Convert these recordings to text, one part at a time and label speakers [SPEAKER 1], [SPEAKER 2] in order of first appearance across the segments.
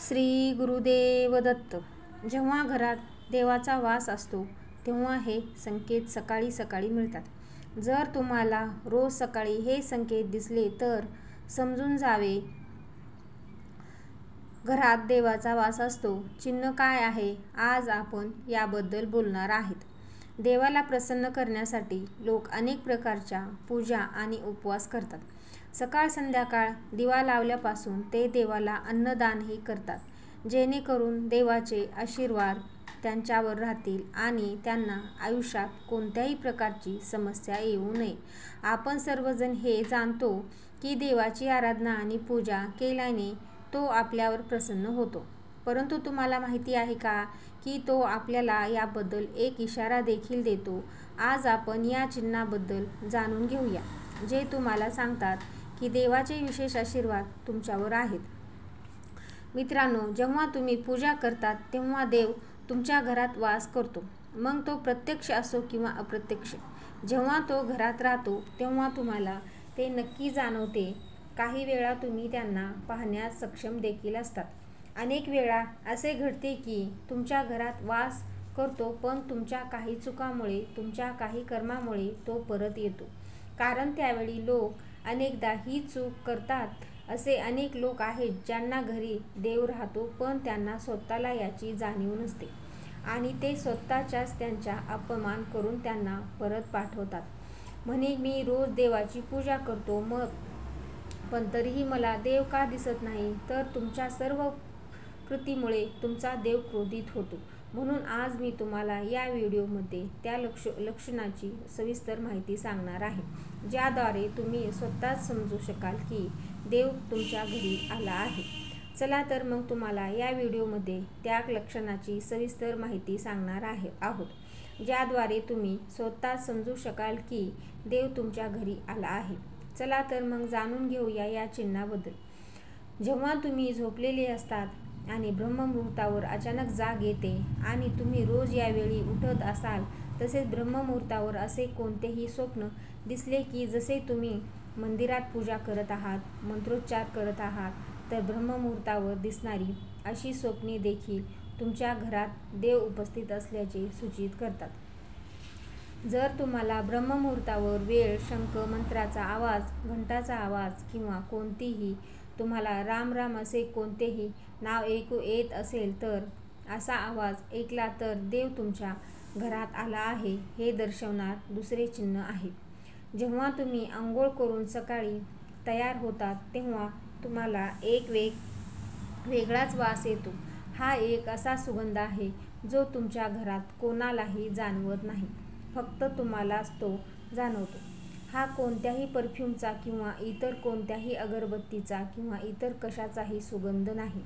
[SPEAKER 1] श्री गुरुदेव दत्त. जेव्हा घरात देवाचा वास असतो तेव्हा हे संकेत सकाळी सकाळी मिळतात. जर तुम्हाला रोज सकाळी हे संकेत दिसले तर समजून जावे घरात देवाचा वास असतो. चिन्ह काय आहे? आज आपण याबद्दल बोलणार आहेत. देवाला प्रसन्न करण्यासाठी लोक अनेक प्रकारच्या पूजा आणि उपवास करतात. सकाळ संध्याकाळ दिवा लावल्यापासून ते देवाला अन्नदानही करतात, जेणेकरून देवाचे आशीर्वाद त्यांच्यावर राहतील आणि त्यांना आयुष्यात कोणत्याही प्रकारची समस्या येऊ नये. आपण सर्वजण हे जाणतो की देवाची आराधना आणि पूजा केल्याने तो आपल्यावर प्रसन्न होतो. परंतु तुम्हाला माहिती आहे का की तो आपल्याला याबद्दल एक इशारा देखील देतो. आज आपण या चिन्हाबद्दल जाणून घेऊया, जे तुम्हाला सांगतात की देवाचे विशेष आशीर्वाद तुमच्यावर आहेत. मित्रांनो, जेव्हा तुम्ही पूजा करतात तेव्हा देव तुमच्या घरात वास करतो. मग तो प्रत्यक्ष असो किंवा अप्रत्यक्ष. जेव्हा तो घरात राहतो तेव्हा तुम्हाला ते नक्की जाणवते. काही वेळा तुम्ही त्यांना पाहण्यास सक्षम देखील असतात. अनेक वेळा असे घडते की तुमच्या घरात वास करतो, पण तुमच्या काही चुकामुळे, तुमच्या काही कर्मामुळे तो परत येतो. कारण त्यावेळी लोक अनेकदा ही चूक करतात. असे अनेक लोक आहेत ज्यांना घरी देव राहतो, पण त्यांना स्वतःला याची जाणीव नसते आणि ते स्वतःच्याच त्यांचा अपमान करून त्यांना परत पाठवतात. म्हणे मी रोज देवाची पूजा करतो, पण तरीही मला देव का दिसत नाही? तर तुमच्या सर्व कृतीमुळे तुमचा देव क्रोधित होतो. म्हणून आज मी तुम्हाला या व्हिडिओमध्ये त्या लक्षणाची सविस्तर माहिती सांगणार आहे, ज्याद्वारे तुम्ही स्वतःच समजू शकाल की देव तुमच्या घरी आला आहे. चला तर मग तुम्हाला या व्हिडिओमध्ये त्या लक्षणाची सविस्तर माहिती सांगणार आहोत, ज्याद्वारे तुम्ही स्वतःच समजू शकाल की देव तुमच्या घरी आला आहे. चला तर मग जाणून घेऊया या चिन्हाबद्दल. जेव्हा तुम्ही झोपलेले असतात आणि ब्रह्ममुहूर्तावर अचानक जाग येते आणि तुम्ही रोज यावेळी उठत असाल, तसेच ब्रह्ममुहूर्तावर असे कोणतेही स्वप्न दिसले की जसे तुम्ही मंदिरात पूजा करत आहात, मंत्रोच्चार करत आहात, तर ब्रह्ममुहूर्तावर दिसणारी अशी स्वप्ने देखील तुमच्या घरात देव उपस्थित असल्याचे सूचित करतात. जर तुम्हाला ब्रह्ममुहूर्तावर वेळ, शंख, मंत्राचा आवाज, घंटाचा आवाज किंवा कोणतीही तुम्हाला राम राम असे कोणतेही नाव ऐकू येत असेल, तर असा आवाज ऐकला तर देव तुमच्या घरात आला आहे हे दर्शवणार दुसरे चिन्ह आहे. जेव्हा तुम्ही आंघोळ करून सकाळी तयार होतात तेव्हा तुम्हाला एक वेगळाच वास येतो. हा एक असा सुगंध आहे जो तुमच्या घरात कोणालाही जाणवत नाही, फक्त तुम्हालाच तो जाणवतो. हा कोणत्याही परफ्यूमचा किंवा इतर कोणत्याही अगरबत्तीचा किंवा इतर कशाचाही सुगंध नाही.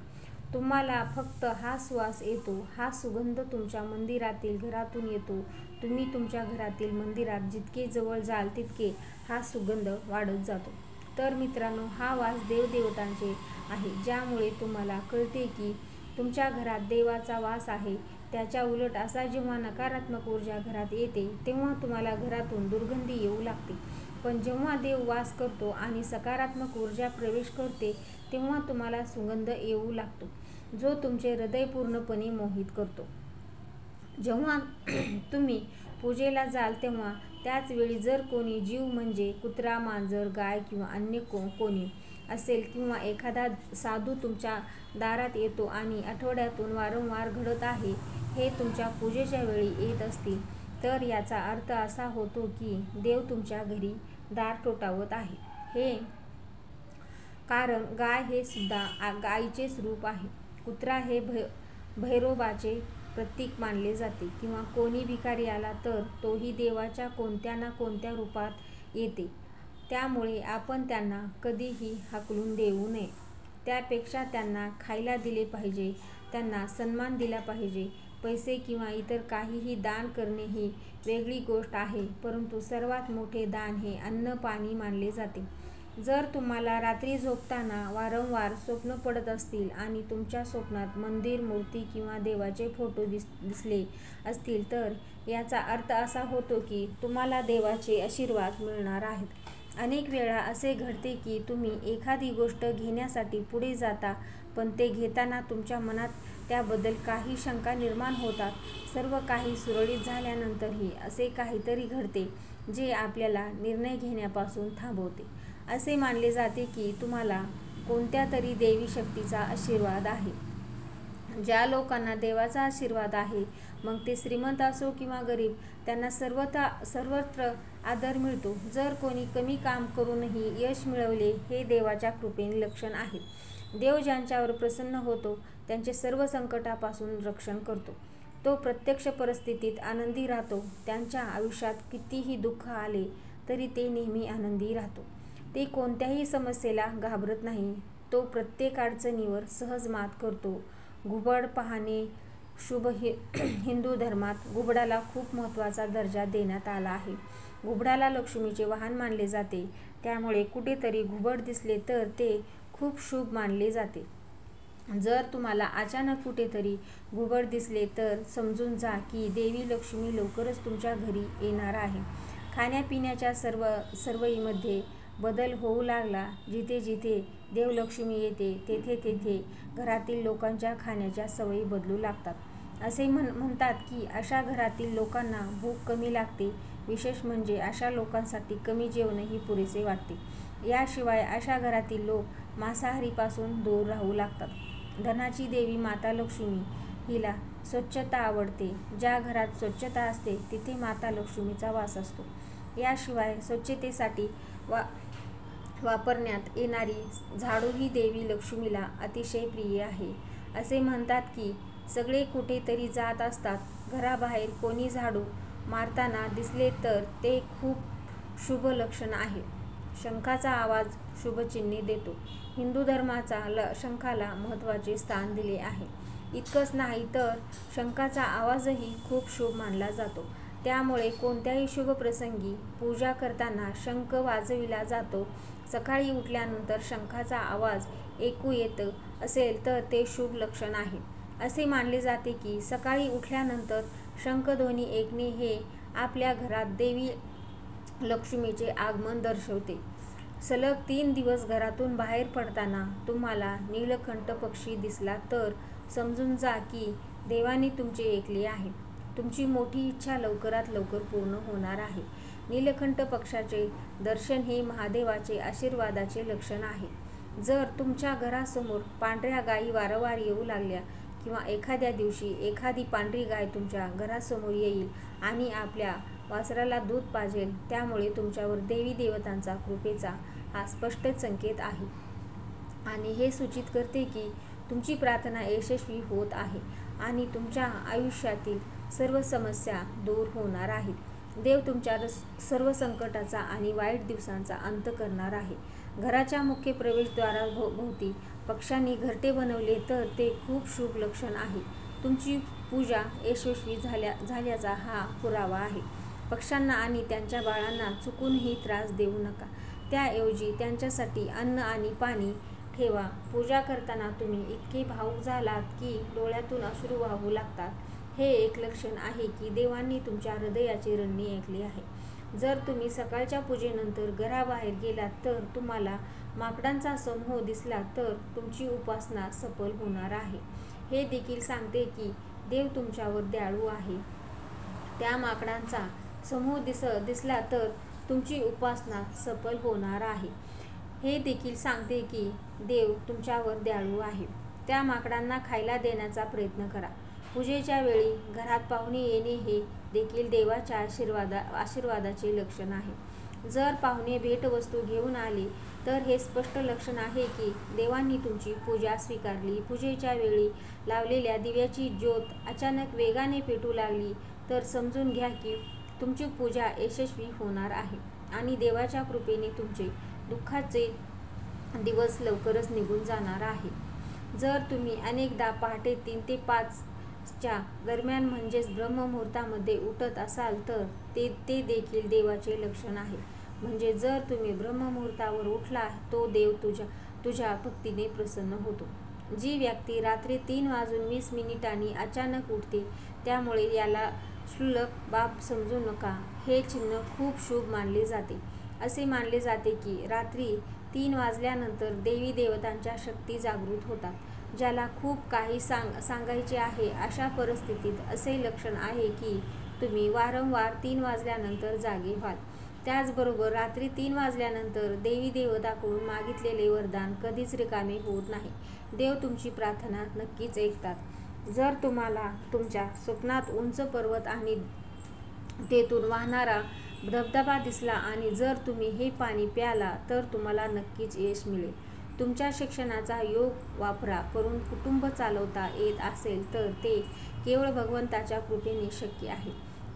[SPEAKER 1] तुम्हाला फक्त हा श्वास येतो. हा सुगंध तुमच्या मंदिरातील घरातून येतो. तुम्ही तुमच्या घरातील मंदिरात जितके जवळ जाल तितके हा सुगंध वाढत जातो. तर मित्रांनो, हा वास देवदेवतांचे आहे, ज्यामुळे तुम्हाला कळते की तुमच्या घरात देवाचा वास आहे. त्याच्या उलट असा जेव्हा नकारात्मक ऊर्जा घरात येते तेव्हा तुम्हाला घरातून दुर्गंधी येऊ लागते. पण जेव्हा देव वास करतो आणि सकारात्मक ऊर्जा प्रवेश करते तेव्हा तुम्हाला सुगंध येऊ लागतो, जो तुमचे हृदय पूर्णपणे मोहित करतो. जेव्हा तुम्ही पूजेला जाल तेव्हा त्याच वेळी जर कोणी जीव म्हणजे कुत्रा, मांजर, गाय किंवा अन्य कोणी असेल किंवा एखादा साधू तुमच्या दारात येतो आणि आठवड्यातून वारंवार घडत आहे, हे तुमच्या पूजेच्या वेळी येत असतील, तर याचा अर्थ असा होतो की देव तुमच्या घरी दार ठोठावत आहे. हे कारण गाय हे सुद्धा गायीचेच रूप आहे. कुत्रा हे भैरोबाचे प्रतीक मानले जाते किंवा कोणी भिकारी आला तर तोही देवाच्या कोणत्या ना कोणत्या रूपात येते. त्यामुळे आपण त्यांना कधीही हाकलून देऊ नये. त्यापेक्षा त्यांना खायला दिले पाहिजे, त्यांना सन्मान दिला पाहिजे. पैसे किंवा इतर काहीही दान करणे ही वेगळी गोष्ट आहे, परंतु सर्वात मोठे दान हे अन्न पाणी मानले जाते. जर तुम्हाला रात्री झोपताना वारंवार स्वप्न पडत असतील आणि तुमच्या स्वप्नात मंदिर, मूर्ती किंवा देवाचे फोटो दिसले असतील, तर याचा अर्थ असा होतो की तुम्हाला देवाचे आशीर्वाद मिळणार आहेत. अनेक वेळा असे घडते की तुम्ही एखादी गोष्ट घेण्यासाठी पुढे जाता, पण ते घेताना तुमच्या मनात त्याबद्दल काही शंका निर्माण होतात. सर्व काही सुरळीत झाल्यानंतरही असे काहीतरी घडते जे आपल्याला निर्णय घेण्यापासून थांबवते. असे मानले जाते की तुम्हाला कोणत्या तरी दैवी शक्तीचा आशीर्वाद आहे. ज्या लोकांना देवाचा आशीर्वाद आहे, मग ते श्रीमंत असो किंवा गरीब, त्यांना सर्वत्र आदर मिळतो. जर कोणी कमी काम करूनही यश मिळवले, हे देवाच्या कृपेने लक्षण आहे. देव ज्यांच्यावर प्रसन्न होतो त्यांचे सर्व संकटापासून रक्षण करतो. तो प्रत्यक्ष परिस्थितीत आनंदी राहतो. त्यांच्या आयुष्यात कितीही दुःख आले तरी ते नेहमी आनंदी राहतो. ते कोणत्याही समस्येला घाबरत नाही. तो प्रत्येक अडचणीवर सहज मात करतो. घुबड पाहणे शुभ. हिंदू धर्मात घुबडाला खूप महत्त्वाचा दर्जा देण्यात आला आहे. घुबडाला लक्ष्मीचे वाहन मानले जाते. त्यामुळे कुठेतरी घुबड दिसले तर ते खूप शुभ मानले जाते. जर तुम्हाला अचानक कुठेतरी घुबड दिसले तर समजून जा की देवी लक्ष्मी लवकरच तुमच्या घरी येणार आहे. खाण्यापिण्याच्या सवयीमध्ये बदल होऊ लागला. जिथे जिथे देवलक्ष्मी येते तेथे तेथे घरातील लोकांच्या खाण्याच्या सवयी बदलू लागतात. असे म्हणतात की अशा घरातील लोकांना भूक कमी लागते. विशेष म्हणजे अशा लोकांसाठी कमी जेवणही पुरेसे वाटते. याशिवाय अशा घरातील लोक मांसाहारीपासून दूर राहू लागतात. धनाची देवी माता लक्ष्मी हिला स्वच्छता आवडते. ज्या घरात स्वच्छता असते तिथे माता लक्ष्मीचा वास असतो. याशिवाय स्वच्छतेसाठी वापरण्यात येणारी झाडू ही देवी लक्ष्मीला अतिशय प्रिय आहे. असे म्हणतात की सगळे कुठेतरी जात असतात. घराबाहेर कोणी झाडू मारताना दिसले तर ते खूप शुभ लक्षण आहे. शंखाचा आवाज शुभचिन्हे देतो. हिंदू धर्माचा शंखाला महत्त्वाचे स्थान दिले आहे. इतकंच नाही तर शंखाचा आवाजही खूप शुभ मानला जातो. त्यामुळे कोणत्याही शुभ प्रसंगी पूजा करताना शंख वाजविला जातो. सकाळी उठल्यानंतर शंखाचा आवाज ऐकू येत असेल तर ते शुभ लक्षण आहे. असे मानले जाते की सकाळी उठल्यानंतर शंखध्वनी ऐकणे हे आपल्या घरात देवी लक्ष्मीचे आगमन दर्शवते. सलग 3 दिवस घरातून बाहेर पडताना तुम्हाला नीलकंठ पक्षी दिसला तर समजून जा की देवाने तुमचे ऐकले आहे. तुमची मोठी इच्छा लवकरात लवकर पूर्ण होणार आहे. नीलकंठ पक्षाचे दर्शन हे महादेवाचे आशीर्वादाचे लक्षण आहे. जर तुमच्या घरासमोर पांढऱ्या गायी वारंवार येऊ लागल्या किंवा एखाद्या दिवशी एखादी पांढरी गाय तुमच्या घरासमोर येईल आणि आपल्या वासराला दूध पाजेल, त्यामुळे तुमच्यावर देवी देवतांचा कृपेचा हा स्पष्ट संकेत आहे आणि हे सूचित करते की तुमची प्रार्थना यशस्वी होत आहे आणि तुमच्या आयुष्यातील सर्व समस्या दूर होणार आहेत. देव तुमच्या सर्व संकटाचा आणि वाईट दिवसांचा अंत करणार आहे. घराच्या मुख्य प्रवेशद्वाराभोवती पक्ष्यांनी घरटे बनवले तर ते खूप शुभ लक्षण आहे. तुमची पूजा यशस्वी झाल्याचा हा पुरावा आहे. पक्ष्यांना आणि त्यांच्या बाळांना चुकूनही त्रास देऊ नका. त्याऐवजी त्यांच्यासाठी अन्न आणि पाणी ठेवा. पूजा करताना तुम्ही इतके भावुक झालात की डोळ्यातून अश्रू वाहू लागतात. हे एक लक्षण आहे की देवांनी तुमच्या हृदयाचे रडणे ऐकले आहे. जर तुम्ही सकाळच्या पूजेनंतर घराबाहेर गेलात तर तुम्हाला माकडांचा समूह दिसला तर तुमची उपासना सफल होणार आहे. हे देखील सांगते की देव तुमच्यावर दयाळू आहे. त्या माकडांचा समूह दिसला तर तुमची उपासना सफल होणार आहे. हे देखील सांगते की देव तुमच्यावर दयाळू आहे. त्या माकडांना खायला देण्याचा प्रयत्न करा. पूजेच्या वेळी घरात पाहुणे येणे हे देखील देवाच्या आशीर्वादाचे लक्षण आहे. जर पाहुणे भेटवस्तू घेऊन आले तर हे स्पष्ट लक्षण आहे की देवांनी तुमची पूजा स्वीकारली. पूजेच्या वेळी लावलेल्या दिव्याची ज्योत अचानक वेगाने पेटू लागली तर समजून घ्या की तुमची पूजा यशस्वी होणार आहे आणि देवाच्या कृपेने तुमचे दुःखाचे दिवस लवकरच निघून जाणार आहे. जर तुम्ही अनेकदा पहाटे 3 ते 5 च्या दरम्यान म्हणजेच ब्रह्ममुहूर्तामध्ये उठत असाल तर ते देखील देवाचे लक्षण आहे. म्हणजे जर तुम्ही ब्रह्ममुहूर्तावर उठला तो देव तुझ्या भक्तीने प्रसन्न होतो. जी व्यक्ती रात्री 3:20 अचानक उठते त्यामुळे याला क्षुल्लक बाब समजू नका. हे चिन्ह खूप शुभ मानले जाते. असे मानले जाते की रात्री 3 वाजल्यानंतर देवी देवतांच्या शक्ती जागृत होतात. ज्याला खूप काही सांगायचे आहे अशा परिस्थितीत असे लक्षण आहे की तुम्ही वारंवार 3 वाजल्यानंतर जागे व्हाल. त्याचबरोबर रात्री 3 वाजल्यानंतर देवी देवतांकडून मागितलेले वरदान कधीच रिकामे होत नाही. देव तुमची प्रार्थना नक्कीच ऐकतात. जर तुम्हाला तुमच्या स्वप्नात उंच पर्वत आणि तेथून वाहणारा धबधबा दिसला आणि जर तुम्ही हे पाणी प्याला तर तुम्हाला नक्कीच यश मिळेल. तुमच्या शिक्षणाचा योग करून कुटुंब चालवता येत असेल तर ते केवळ भगवंताच्या कृपेने शक्य आहे.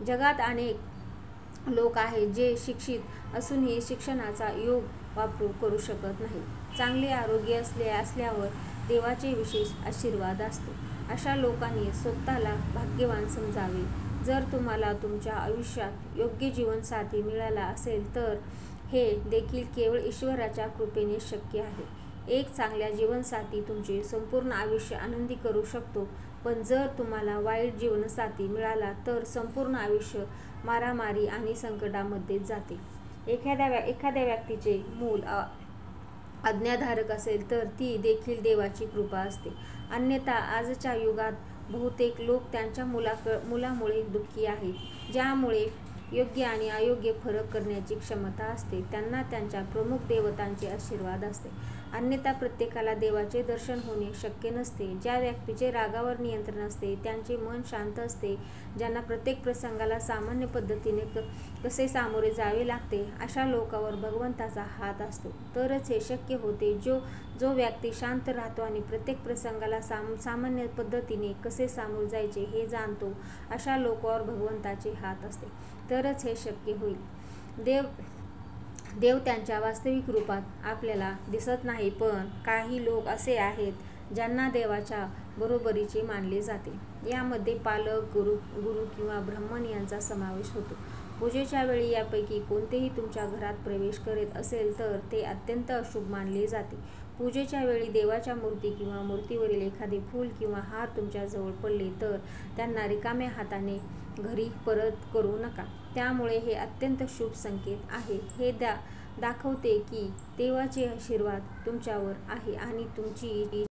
[SPEAKER 1] जगात अनेक लोक आहेत जे शिक्षित असूनही शिक्षणाचा योग करू शकत नाही. चांगले आरोग्य असल्यावर देवाचे विशेष आशीर्वाद असतो. अशा लोकांनी स्वतःला भाग्यवान समजावे. जर तुम्हाला तुमच्या आयुष्यात योग्य जीवनसाथी मिळाला असेल तर हे देखील केवळ ईश्वराच्या कृपेने शक्य आहे. एक चांगला जीवनसाथी तुमचे संपूर्ण आयुष्य आनंदी करू शकतो, पण जर तुम्हाला वाईट जीवनसाथी मिळाला तर संपूर्ण आयुष्य मारामारी आणि संकटामध्येच जाते. एखाद्या व्यक्तीचे मूल आज्ञाधारक असेल तर ती देखील देवाची कृपा असते. अन्यथा आजच्या युगात बहुतेक लोक त्यांच्या मुलामुळे दुःखी आहेत. ज्यामुळे योग्य आणि अयोग्य फरक करण्याची क्षमता असते त्यांना त्यांच्या प्रमुख देवतांचे आशीर्वाद असते. अन्यथा प्रत्येकाला देवाचे दर्शन होणे शक्य नसते. ज्या व्यक्तीचे रागावर नियंत्रण असते, त्यांचे मन शांत असते, ज्यांना प्रत्येक प्रसंगाला सामान्य पद्धतीने कसे सामोरे जावे लागते अशा लोकांवर भगवंताचा हात असतो तरच हे शक्य होते. जो व्यक्ती शांत राहतो आणि प्रत्येक प्रसंगाला सामान्य पद्धतीने कसे सामोरे जायचे हे जाणतो अशा लोकांवर भगवंताचे हात असते तरच हे शक्य होईल. देव त्यांच्या वास्तविक रूपात आपल्याला दिसत नाही, पण काही लोक असे आहेत ज्यांना देवाच्या बरोबरीचे मानले जाते. यामध्ये पालक, गुरु किंवा ब्राह्मण यांचा समावेश होतो. पूजेच्या वेळी यापैकी कोणतेही तुमच्या घरात प्रवेश करीत असेल तर ते अत्यंत अशुभ मानले जाते. पूजेच्या वेळी देवाच्या मूर्ती किंवा मूर्तीवरील एखादे फूल किंवा हार तुमच्या जवळ पडले तर त्यांना रिकाम्या हाताने घरी परत करू नका. त्यामुळे हे अत्यंत शुभ संकेत आहे. हे दाखवते की देवाचे आशीर्वाद तुमच्यावर आहे आणि तुमची